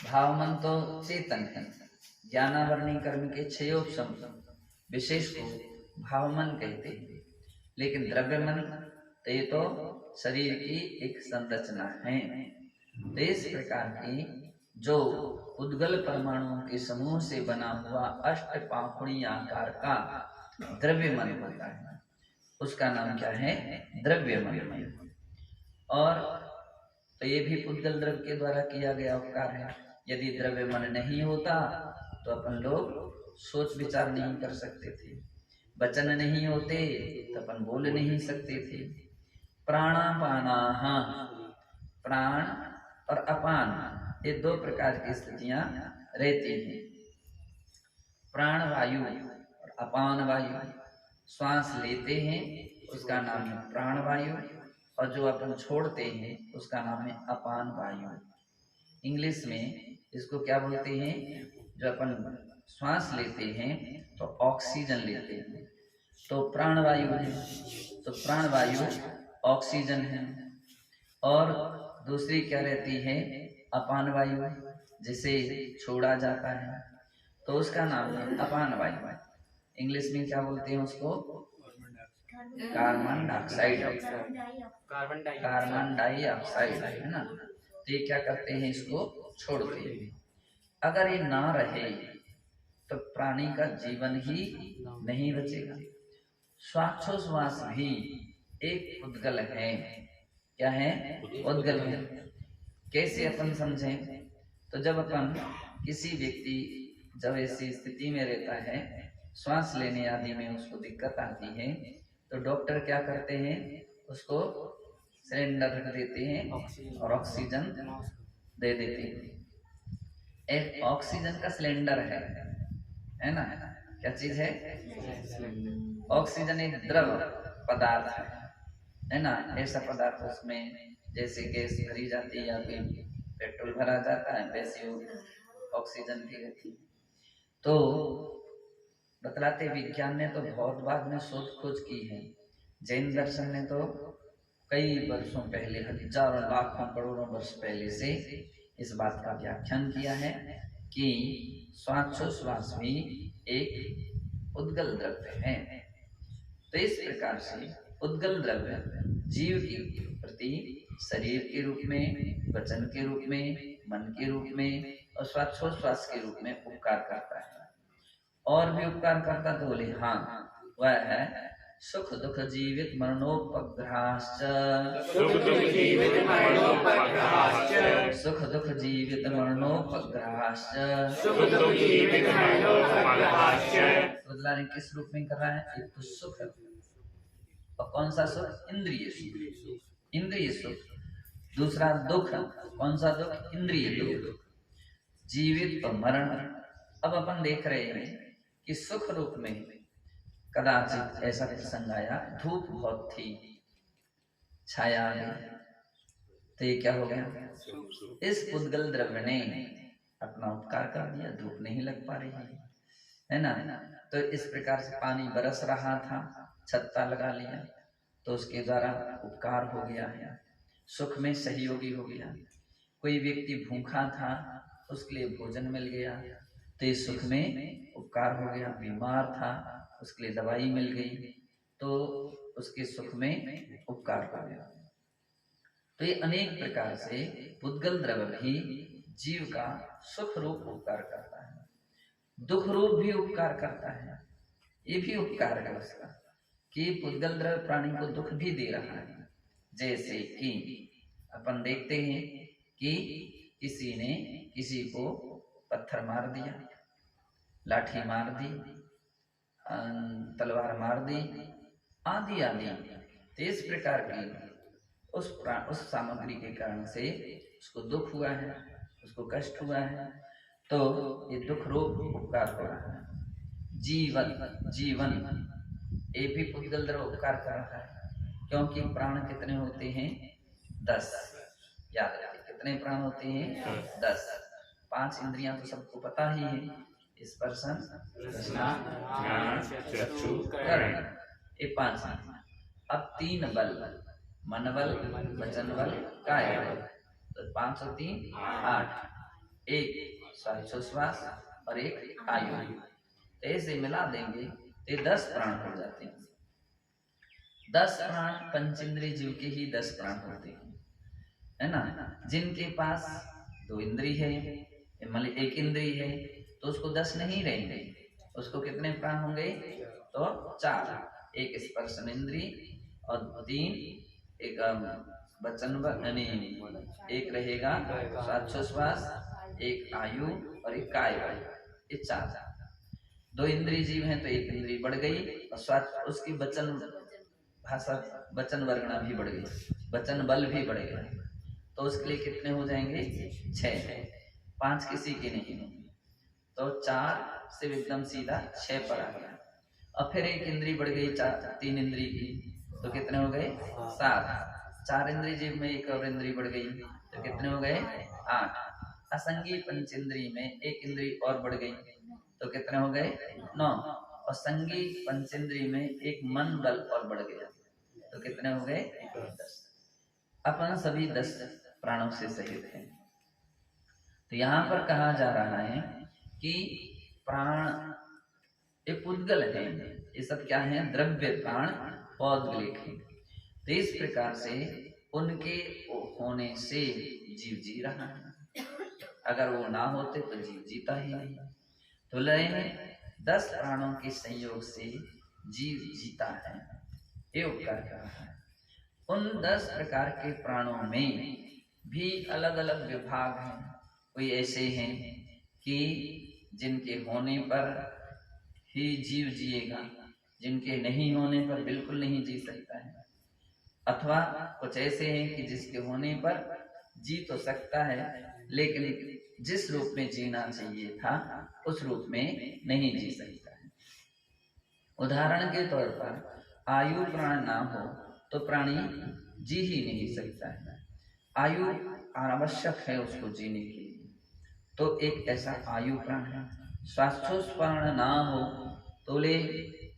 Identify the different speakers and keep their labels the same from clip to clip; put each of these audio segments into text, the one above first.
Speaker 1: भाव मन तो चेतन है, ज्ञानावरणी कर्म के क्षयोपशम विशेष को भाव मन कहते हैं। लेकिन द्रव्य मन तो ये तो शरीर की एक संरचना है। तो इस प्रकार की जो उद्गल परमाणुओं के समूह से बना हुआ अष्ट पाखुड़ी आकार का द्रव्य मन होता है, उसका नाम क्या है? द्रव्य मन। और तो ये भी उद्गल द्रव्य के द्वारा किया गया उपकार है। यदि द्रव्य मन नहीं होता तो अपन लोग सोच विचार नहीं कर सकते थे, वचन नहीं होते तो अपन बोल नहीं सकते थे। प्राणापानाः, प्राण और अपान, ये दो प्रकार की स्थितियां रहती हैं। प्राण वायु और अपान वायु, श्वास लेते हैं उसका नाम है प्राण वायु, और जो अपन छोड़ते हैं उसका नाम है अपान वायु। इंग्लिश में इसको क्या बोलते हैं? जो अपन श्वास लेते हैं तो ऑक्सीजन लेते हैं, तो प्राण वायु है, तो प्राण वायु ऑक्सीजन है। और दूसरी क्या रहती है? अपान वायु, जिसे छोड़ा जाता है, तो उसका नाम है अपान वायु। इंग्लिश में क्या बोलते हैं उसको? कार्बन डाइऑक्साइड, कार्बन डाइऑक्साइड है ना। तो ये क्या करते हैं? इसको छोड़ते हैं। अगर ये ना रहे तो प्राणी का जीवन ही नहीं बचेगा। श्वासोश्वास भी एक उद्गल है। क्या है? उद्गल है। कैसे अपन समझें? तो जब अपन किसी व्यक्ति जब ऐसी स्थिति में रहता है, श्वास लेने आदि में उसको दिक्कत आती है, तो डॉक्टर क्या करते हैं? उसको सिलेंडर रख देते हैं और ऑक्सीजन दे देते हैं। एक ऑक्सीजन का सिलेंडर है ना। क्या चीज है? ऑक्सीजन एक द्रव पदार्थ है ना। ऐसा पदार्थ उसमें जैसे गैस भरी जाती है या फिर पेट्रोल भरा जाता है, वैसे ऑक्सीजन भी रहती है। तो बतलाते विज्ञान ने तो बहुत बाद में शोध खोज की है। जैन दर्शन ने तो कई वर्षों पहले, हजारों लाखों करोड़ों वर्ष पहले से इस बात का व्याख्यान किया है कि श्वासोश्वास भी एक उद्गल द्रव्य है। तो इस प्रकार से उद्गल द्रव्य जीव के प्रति शरीर के रूप में, वचन के रूप में, मन के रूप में और श्वासोश्वास के रूप में उपकार करता है। और भी उपकार करता तो बोले हाँ, वह है सुख दुख जीवित मरणोपग्रहाश्च,
Speaker 2: सुख दुख जीवित मरणोपग्रहाश्च,
Speaker 1: सुख दुख जीवित मरणोपग्रहाश्च,
Speaker 2: सुख दुख जीवित मरणोपग्रहाश्च।
Speaker 1: बदलाने किस रूप में कर रहा है? एक तो सुख, और कौन सा सुख? इंद्रिय सुख, इंद्रिय सुख। दूसरा दुख, कौन सा दुख? इंद्रिय दुख। जीवित और मरण। अब अपन देख रहे हैं कि सुख रूप में कदाचित ऐसा प्रसंग आया, धूप बहुत थी, छाया आ गई, तो ये क्या हो गया? इस उद्गल द्रव्य ने अपना उपकार कर दिया, धूप नहीं लग पा रही है ना। तो इस प्रकार से पानी बरस रहा था, छत्ता लगा लिया, तो उसके द्वारा उपकार हो गया है, सुख में सहयोगी हो गया। कोई व्यक्ति भूखा था, उसके लिए भोजन मिल गया, तो इस सुख में उपकार हो गया। बीमार था, उसके लिए दवाई मिल गई, तो उसके सुख में उपकार हो गया। तो ये अनेक प्रकार से उद्गल द्रव्य भी जीव का सुख रूप उपकार करता है, दुख रूप भी उपकार करता है। ये भी उपकार है उसका कि उद्गल द्रव्य प्राणी को दुख भी दे रहा है। जैसे कि अपन देखते हैं कि किसी ने किसी को पत्थर मार दिया, लाठी मार दी, तलवार मार दी, आदि आदि। तो इस प्रकार की उस सामग्री के कारण से उसको दुख हुआ है, उसको कष्ट हुआ है, तो ये दुख रूप उपकार हो रहा है। जीवन ये भी उद्गल द्रव्य उपकार कर रहा है, क्योंकि प्राण कितने होते हैं? 10। याद रखिए, कितने प्राण होते हैं? 10। 5 इंद्रियां तो सबको पता ही है, स्पर्शन, रसना, घ्राण, चक्षु, कर्ण, ये 5 इंद्रियां। अब 3 बल, मन बल, वचन बल, काय बल, तो 5 और 3 8। एक श्वासोश्वास और एक आयु। तो ऐसे मिला देंगे तो 10 प्राण हो जाते हैं। 10 प्राण पंचेंद्रिय जीव के ही 10 प्राण होते हैं, है ना। जिनके पास 2 इंद्रिय है, मतलब 1 इंद्रिय है, तो उसको 10 नहीं रहेंगे, उसको कितने प्राण होंगे? तो 4। एक स्पर्शन इंद्रिय और 3 एक वचन यानी एक रहेगा श्वासोश्वास, एक आयु और एक काय वायु, ये 4। 2 इंद्रिय जीव हैं तो 1 इंद्रिय बढ़ गई और श्वास उसकी वचन भाषा वचन वर्गना भी बढ़ गई, वचन बल भी बढ़ गया, तो उसके लिए कितने हो जाएंगे? 6। 5 किसी के नहीं होंगे, तो 4 से एकदम सीधा 6 पर आ गया। और फिर 1 इंद्रिय बढ़ गई 3 इंद्रिय की, तो कितने हो गए? 7। 4 इंद्रिय जीव में 1 और इंद्रिय बढ़ गई, तो कितने हो गए? 8। असंगी पंचेंद्रिय में 1 इंद्रिय और बढ़ गई, तो कितने हो गए? 9। और संगी पंचेंद्रिय में 1 मन बल और बढ़ गया, तो कितने हो गए? 10। अपन सभी 10 प्राणों से सहित हैं। तो यहाँ पर कहा जा रहा है कि प्राण एक पुद्गल है, ये सब क्या है? द्रव्य प्राण पौद्गलिक है। तो इस प्रकार से उनके होने से जीव जी रहा है, अगर वो ना होते तो जीव जीता ही नहीं। तो लय में 10 प्राणों के संयोग से जीव जीता है, ये उपकार कर रहा है। उन 10 प्रकार के प्राणों में भी अलग अलग विभाग हैं। कोई ऐसे हैं कि जिनके होने पर ही जीव जिएगा, जिनके नहीं होने पर बिल्कुल नहीं जी सकता है। अथवा कुछ ऐसे हैं कि जिसके होने पर जी तो सकता है, लेकिन जिस रूप में जीना चाहिए था उस रूप में नहीं जी सकता है। उदाहरण के तौर पर आयु प्राण ना हो तो प्राणी जी ही नहीं सकता है। आयु आवश्यक है उसको जीने के लिए, तो एक ऐसा आयु प्राण है। श्वासोच्छ्वास ना हो तो ले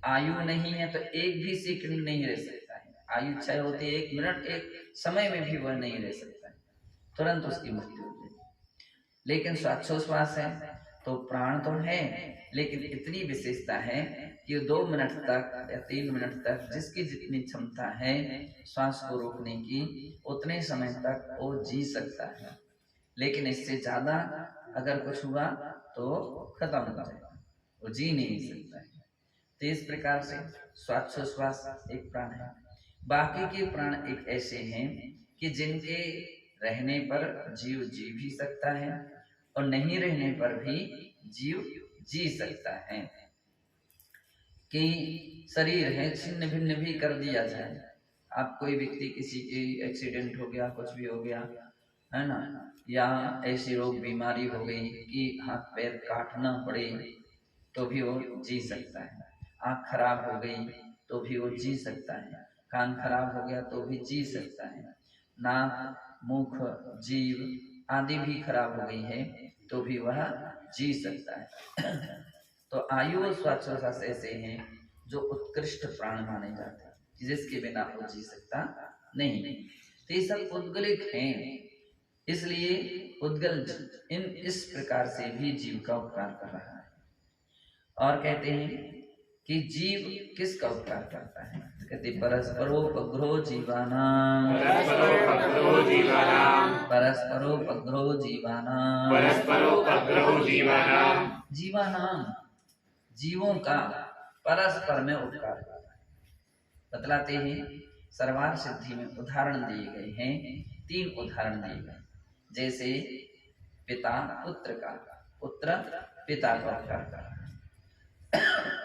Speaker 1: आयु नहीं है तो एक भी सेकंड नहीं रह सकता है। आयु क्षय होती है 1 मिनट, एक समय में भी वह नहीं रह सकता है, तुरंत उसकी मृत्यु हो जाएगी। लेकिन श्वासोच्छ्वास है तो प्राण तो है, लेकिन इतनी विशेषता है कि 2 मिनट तक या 3 मिनट तक जिसकी जितनी क्षमता है श्वास को रोकने की, उतने समय तक वो जी सकता है। लेकिन इससे ज्यादा अगर कुछ हुआ तो खत्म हो जाएगा, वो जी नहीं सकता है। तो इस प्रकार से श्वासोच्छ्वास एक प्राण है। बाकी के प्राण एक ऐसे हैं कि जिनके रहने पर जीव जी भी सकता है और नहीं रहने पर भी जीव जी सकता है। कि शरीर है छिन्न भिन्न भी कर दिया जाए, आप कोई व्यक्ति किसी की एक्सीडेंट हो गया, कुछ भी हो गया है ना, या ऐसी रोग बीमारी हो गई कि हाथ पैर काटना पड़े तो भी वो जी सकता है। आँख खराब हो गई तो भी वो जी सकता है, कान खराब हो गया तो भी जी सकता है, नाक मुख जीव आदि भी खराब हो गई है तो भी वह जी सकता है। तो आयु और श्वासोच्छ्वास ऐसे हैं जो उत्कृष्ट प्राण माने जाते हैं, जिसके बिना वो जी सकता नहीं। तो ये सब उद्गलिक हैं, इसलिए उद्गल इस प्रकार से भी जीव का उपकार कर रहा है। और कहते हैं कि जीव किसका उपकार करता है? कहते परस्परोपग्रो जीवानां,
Speaker 2: परस्परोपग्रो जीवानां,
Speaker 1: परस्परोपग्रो जीवानां,
Speaker 2: परस्परोपग्रो जीवानां,
Speaker 1: जीवानां जीवों का परस्पर में उपकार करता है। बतलाते हैं सर्वार्थ सिद्धि में उदाहरण दिए गए हैं, 3 उदाहरण दिए गए, जैसे पिता पुत्र का, पुत्र पिता का उपकार कर रहा है,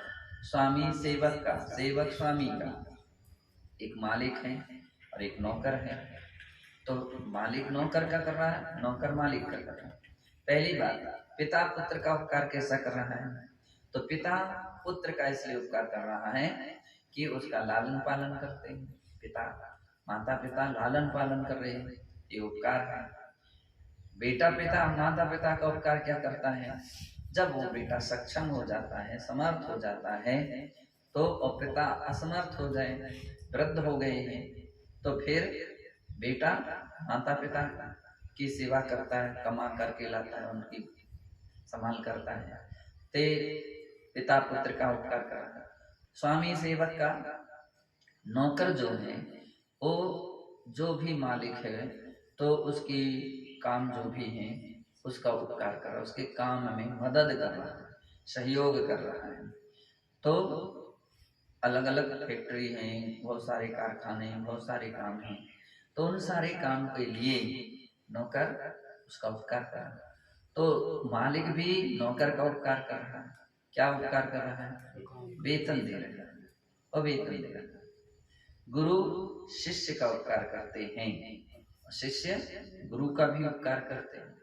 Speaker 1: स्वामी सेवक का, सेवक स्वामी का। एक मालिक है और एक नौकर है, तो मालिक नौकर का कर रहा है, नौकर मालिक का कर रहा है। पहली बात, पिता पुत्र का उपकार कैसा कर रहा है? तो पिता पुत्र का इसलिए उपकार कर रहा है कि उसका लालन पालन करते हैं। पिता माता पिता लालन पालन कर रहे हैं, ये उपकार है। बेटा पिता माता पिता का उपकार क्या करता है? जब वो बेटा सक्षम हो जाता है, समर्थ हो जाता है, तो और पिता असमर्थ हो जाए, वृद्ध हो गए हैं, तो फिर बेटा माता पिता की सेवा करता है, कमा करके लाता है, उनकी संभाल करता है। ते पिता पुत्र का उपकार कर रहा है। स्वामी सेवक का नौकर जो है वो जो भी मालिक है तो उसकी काम जो भी है उसका उपकार कर रहा है, उसके काम में मदद कर रहा है, सहयोग कर रहा है। तो अलग अलग फैक्ट्री हैं, बहुत सारे कारखाने हैं, बहुत सारे काम हैं, तो उन सारे काम के लिए नौकर उसका उपकार कर रहा है। तो मालिक भी नौकर का उपकार कर रहा है। क्या उपकार कर रहा है? वेतन दे रहा है और वेतन दे रहा है। गुरु शिष्य का उपकार करते हैं, शिष्य गुरु का भी उपकार करते हैं।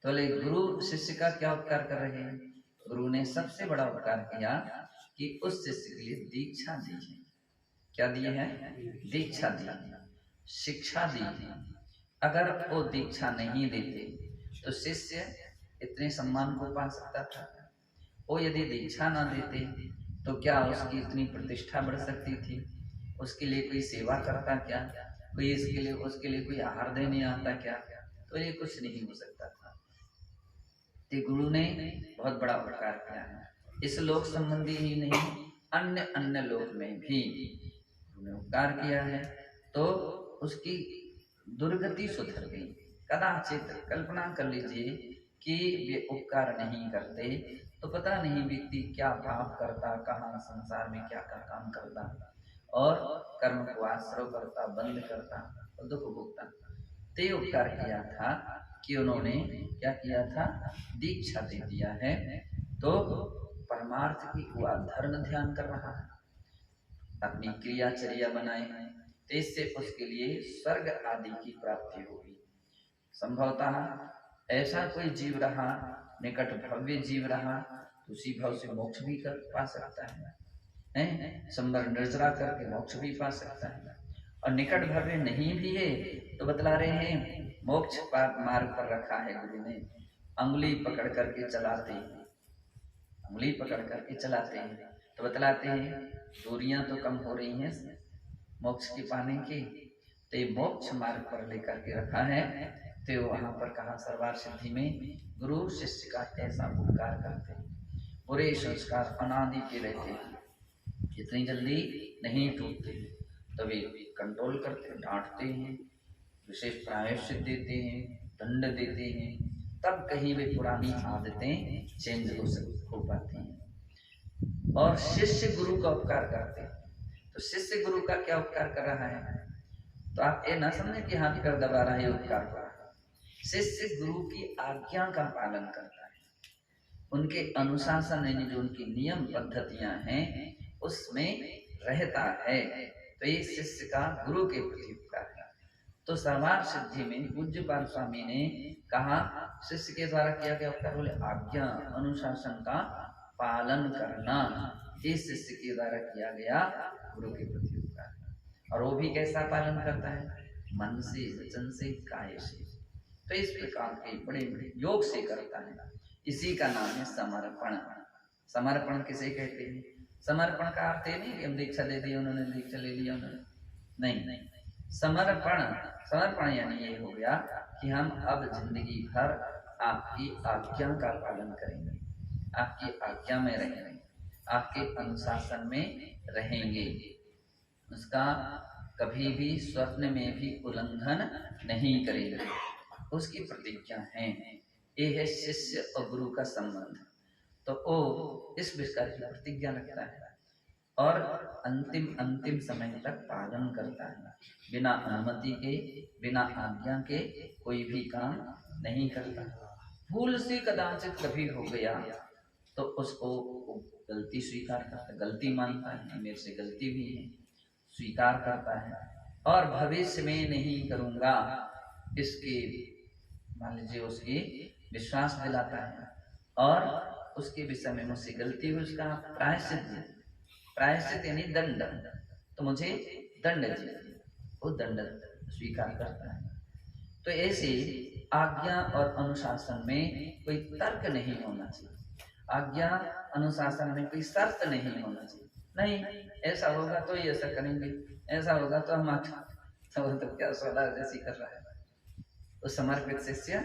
Speaker 1: तो बोले गुरु शिष्य का क्या उपकार कर रहे हैं? गुरु ने सबसे बड़ा उपकार किया कि उस शिष्य के लिए दीक्षा दी है। क्या दी है? दीक्षा दी है, शिक्षा दी है। अगर वो दीक्षा नहीं देते तो शिष्य इतने सम्मान को पा सकता था? वो यदि दीक्षा ना देते तो क्या उसकी इतनी प्रतिष्ठा बढ़ सकती थी? उसके लिए कोई सेवा करता क्या? कोई उसके लिए कोई आहार देने आता क्या? तो ये कुछ नहीं हो सकता था। तो गुरु ने बहुत बड़ा उपकार किया है। इस लोक संबंधी ही नहीं, अन्य अन्य लोक में भी गुरु ने उपकार किया है, तो उसकी दुर्गति सुधर गई। कदाचित कल्पना कर लीजिए कि वे उपकार नहीं करते तो पता नहीं व्यक्ति क्या पाप करता, कहाँ संसार में क्या क्या काम करता और कर्म को आश्रय करता, बंद करता और दुख भोगता। ते उपकार किया था कि उन्होंने क्या किया था? दीक्षा दे दिया है। तो परमार्थ की हुआ धर्म ध्यान कर रहा है, अपनी क्रियाचर्या बनाए हैं, तो इससे उसके लिए स्वर्ग आदि की प्राप्ति होगी। संभवतः ऐसा कोई जीव रहा, निकट भव्य जीव रहा, तो उसी भाव से मोक्ष भी कर पा सकता है, संबर निर्जरा करके मोक्ष भी पा सकता है। और निकट भव्य नहीं भी है तो बतला रहे हैं मोक्ष मार्ग पर रखा है गुरु ने। अंगुली पकड़ करके चलाते हैं, अंगुली पकड़ करके चलाते हैं, तो बतलाते हैं दूरियां तो कम हो रही हैं मोक्ष के पाने की, तो ये मोक्ष मार्ग पर लेकर के रखा है। तो वहां पर कहा सर्वार सिद्धि में गुरु शिष्य का ऐसा उपकार करते हैं। बुरे संस्कार अनादि के रहते हैं, इतनी जल्दी नहीं टूटते, तो वे कंट्रोल करते, डांटते हैं, विशेष प्रायश्चित देते हैं, दंड देते हैं, तब कहीं वे पुरानी आदतें चेंज हो पाती हैं। और शिष्य गुरु का उपकार करते हैं, तो शिष्य गुरु का क्या उपकार कर रहा है? तो आप ये ना समझे कि हाथ कर दबा रहा है उपकार कर रहा है। शिष्य गुरु की आज्ञा का पालन करता है, उनके अनुशासन यानी जो उनकी नियम पद्धतियां हैं उसमें रहता है, तो ये शिष्य का गुरु के प्रति उपकार है। तो सर्वार सिद्धि में पूज्यपाद स्वामी ने कहा शिष्य के द्वारा किया गया उपकार, बोले आज्ञा अनुशासन का पालन करना, इस शिष्य के द्वारा किया गया गुरु के प्रति उपकार। और वो भी कैसा पालन करता है? मन से, वचन से, काय से। तो इस प्रकार के बड़े बड़े योग से करता है। इसी का नाम है समर्पण। समर्पण किसे कहते हैं? समर्पण का अर्थ है नहीं कि हम दीक्षा दे दी, उन्होंने दीक्षा ले लिया, उन्होंने नहीं। समर्पण यानी ये हो गया कि हम अब जिंदगी भर आपकी आज्ञा का पालन करेंगे, आपकी आज्ञा में रहेंगे, आपके अनुशासन में रहेंगे, उसका कभी भी स्वप्न में भी उल्लंघन नहीं करेंगे, उसकी प्रतिज्ञा है। ये है शिष्य और गुरु का संबंध। तो वो इस विषय की प्रतिज्ञा रखता है और अंतिम समय तक पालन करता है, बिना अनुमति के, बिना आज्ञा के कोई भी काम नहीं करता। भूल से कदाचित कभी हो गया तो उसको गलती स्वीकार करता है, गलती मानता है, मेरे से गलती भी है, स्वीकार करता है और भविष्य में नहीं करूंगा इसके मान लीजिए उसकी विश्वास दिलाता है और उसके विषय में मुझसे गलती हुई, उसका प्रायश्चित यानी दंड, तो मुझे दंड चाहिए, वो दंड स्वीकार करता है। तो ऐसे आज्ञा और अनुशासन में कोई तर्क नहीं होना चाहिए, आज्ञा अनुशासन में कोई शर्त नहीं होना चाहिए। नहीं ऐसा होगा तो ये ऐसा करेंगे, ऐसा होगा तो हम तो क्या सलाह जैसी कर रहा है, तो समर्पित शिष्य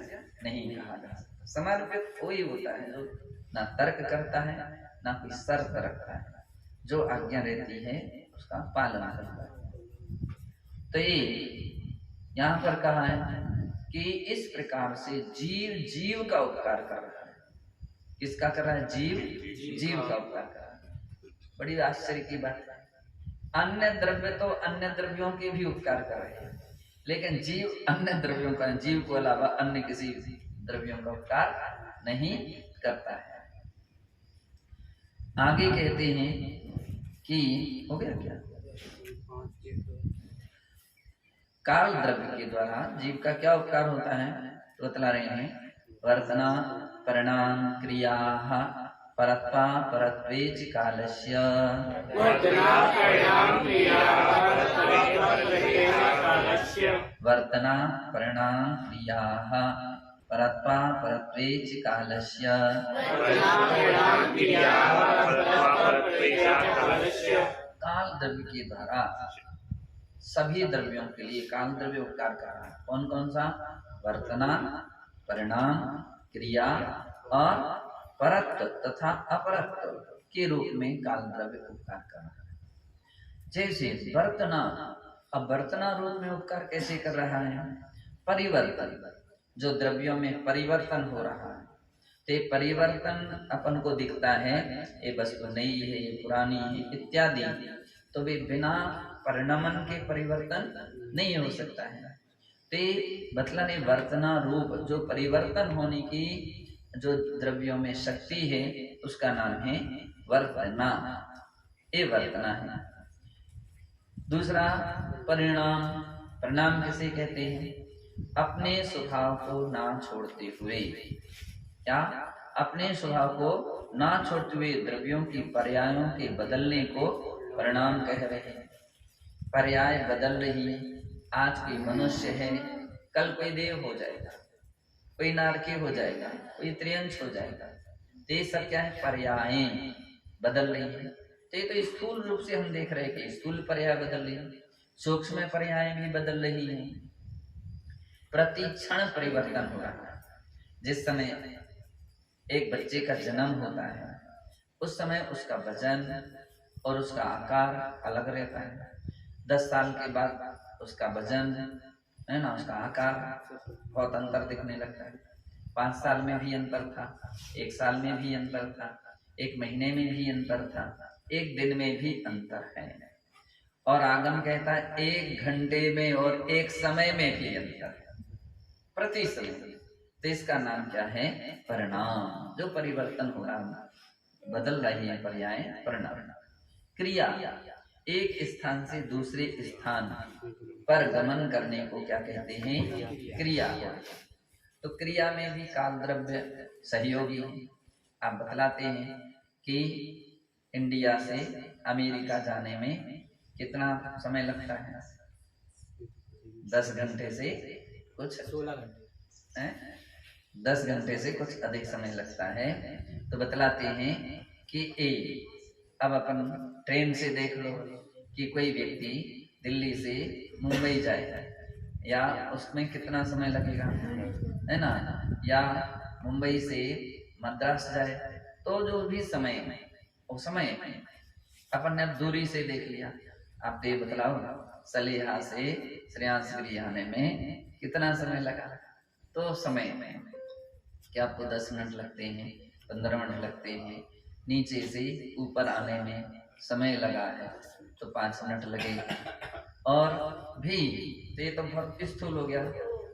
Speaker 1: नहीं कहा जा सकता। समर्पित वही होता है जो ना तर्क करता है ना कोई शर्त रखता है, जो आज्ञा रहती है उसका पालन करता है। तो ये यहाँ पर कहा है कि इस प्रकार से जीव जीव का उपकार कर रहा है। किसका कर रहा है? जीव जीव का उपकार कर रहा है। बड़ी आश्चर्य की बात है। अन्य द्रव्य तो अन्य द्रव्यों के भी उपकार कर रहे हैं, लेकिन जीव अन्य द्रव्यों का, जीव को अलावा अन्य किसी द्रव्यों का उपकार नहीं करता है। आगे कहते हैं कि हो गया क्या? काल द्रव्य के द्वारा जीव का क्या उपकार होता है तो बतला रहे हैं। वर्तना परिणाम क्रिया परत्वा परत्वेच कालस्य।
Speaker 2: वर्तना परिणाम क्रिया
Speaker 1: वर्तना परिणाम क्रिया परत्वा परत्वेच कालस्य। काल द्रव्य के द्वारा सभी द्रव्यों के लिए काल द्रव्य उपकार कर रहा है। कौन कौन सा? वर्तना, परिणाम, क्रिया और परत्व तथा अपरत्व के रूप में काल द्रव्य उपकार कर रहा है। जैसे वर्तना, अब वर्तना रूप में उपकार कैसे कर रहा है? परिवर्तन, जो द्रव्यों में परिवर्तन हो रहा है, ते परिवर्तन अपन को दिखता है, ये वस्तु नई है, ये पुरानी है इत्यादि, तो वे बिना परिणमन के परिवर्तन नहीं हो सकता है। ते मतलब ने वर्तना रूप जो परिवर्तन होने की जो द्रव्यों में शक्ति है उसका नाम है वर्तना। ये वर्तना है। दूसरा परिणाम। परिणाम किसे कहते हैं? अपने स्वभाव को ना छोड़ते हुए, क्या अपने स्वभाव को ना छोड़ते हुए द्रव्यों की पर्यायों के बदलने को परिणाम कह रहे हैं। पर्याय बदल रही है। आज कोई मनुष्य है, कल कोई देव हो जाएगा, कोई नारकी हो जाएगा, कोई त्रियंश हो जाएगा। तो ये सब क्या है? पर्यायें बदल रही है। तो ये तो स्थूल रूप से हम देख रहे हैं कि स्थूल पर्याय बदल रही है, सूक्ष्म पर्याय भी बदल रही है। प्रति क्षण परिवर्तन हो रहा है। जिस समय एक बच्चे का जन्म होता है उस समय उसका वजन और उसका आकार अलग रहता है। 10 साल के बाद उसका वजन है ना, उसका आकार बहुत अंतर दिखने लगता है। 5 साल में भी अंतर था, 1 साल में भी अंतर था, 1 महीने में भी अंतर था, 1 दिन में भी अंतर है। और आगम कहता है 1 घंटे में और 1 समय में भी अंतर है, प्रति समय। तो इसका नाम क्या है? परिणाम। जो परिवर्तन हो रहा है, बदल रही है पर्याय, परिणाम। क्रिया, एक स्थान से दूसरे स्थान पर गमन करने को क्या कहते हैं? क्रिया। तो क्रिया में भी काल द्रव्य सहयोगी है। आप बतलाते हैं कि इंडिया से अमेरिका जाने में कितना समय लगता है? 10 घंटे से कुछ 16 घंटे, 10 घंटे से कुछ अधिक समय लगता है। तो बतलाते हैं कि अब अपन ट्रेन से देख लो कि कोई व्यक्ति दिल्ली से मुंबई जाए, या उसमें कितना समय लगेगा, है ना? या मुंबई से मद्रास जाए, तो जो भी समय में वो समय अपन ने अब दूरी से देख लिया। आप ये बतलाओ सलेहा से श्रेयांसगिरी आने में कितना समय लगा? तो समय में क्या आपको 10 मिनट लगते हैं, 15 मिनट लगते हैं। नीचे से ऊपर आने में समय लगा है तो 5 मिनट लगेगा। और भी तो ये तो बहुत स्थूल हो गया।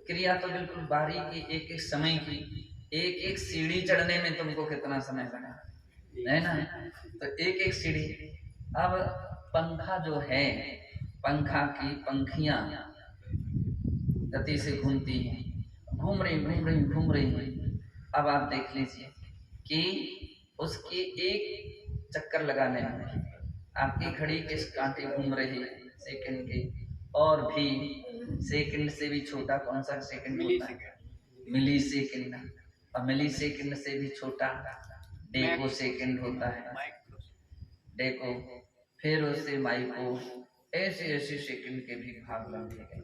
Speaker 1: क्रिया तो बिल्कुल बारीकी, एक एक समय की, एक एक सीढ़ी चढ़ने में तुमको कितना समय लगा, है ना? तो एक एक सीढ़ी। अब पंखा जो है, पंखा की पंखियां गति से घूमती हैं, घूम रही हैं। अब आप देख लीजिए कि उसके एक चक्कर लगाने में आपकी घड़ी के कांटे घूम रहे सेकंड के, और भी सेकंड से भी छोटा कौन सा सेकंड होता है? मिली सेकंड। और मिली सेकंड से भी छोटा डेको सेकंड होता है, डेको। फिर उससे माइक्रो, ऐसे ऐसे सेकंड के भी भाग लगे गए।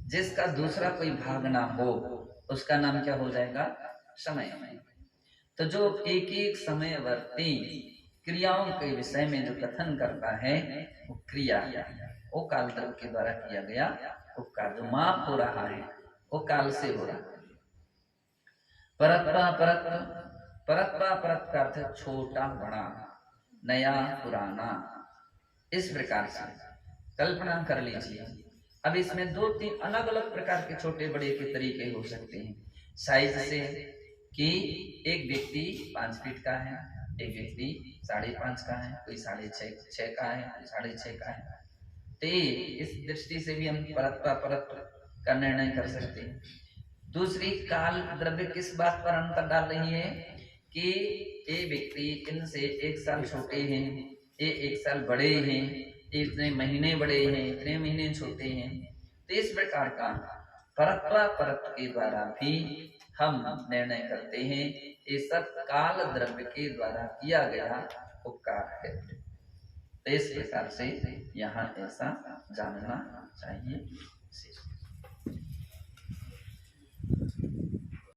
Speaker 1: जिसका दूसरा कोई भाग ना हो उसका नाम क्या हो जाएगा? समय। तो जो एक एक समयवर्ती क्रियाओं के विषय में जो कथन करता है वो क्रिया, वो काल द्रव्य के द्वारा किया गया उपकार। जो माप हो रहा है वो काल से हो रहा है। परत्वा परत, परत्वा परत का अर्थ छोटा बड़ा, नया पुराना, इस प्रकार से कल्पना कर लीजिए। अब इसमें दो तीन अलग अलग प्रकार के छोटे बड़े के तरीके हो सकते हैं। साइज से कि एक व्यक्ति 5 फीट का है, एक व्यक्ति 5.5 का है, कोई 6.5 का है, कोई 6.5 का है। तो इस दृष्टि से भी हम परत का निर्णय कर सकते हैं। दूसरी, काल द्रव्य किस बात पर अंतर डाल रही है कि ये व्यक्ति इनसे 1 साल छोटे हैं, ये 1 साल बड़े हैं, इतने महीने बड़े हैं, इतने महीने छोटे हैं। तो इस प्रकार का परत के द्वारा भी हम निर्णय करते हैं। ये सब काल द्रव्य के द्वारा किया गया उपकार है। तो इस प्रकार से यहाँ ऐसा जानना चाहिए।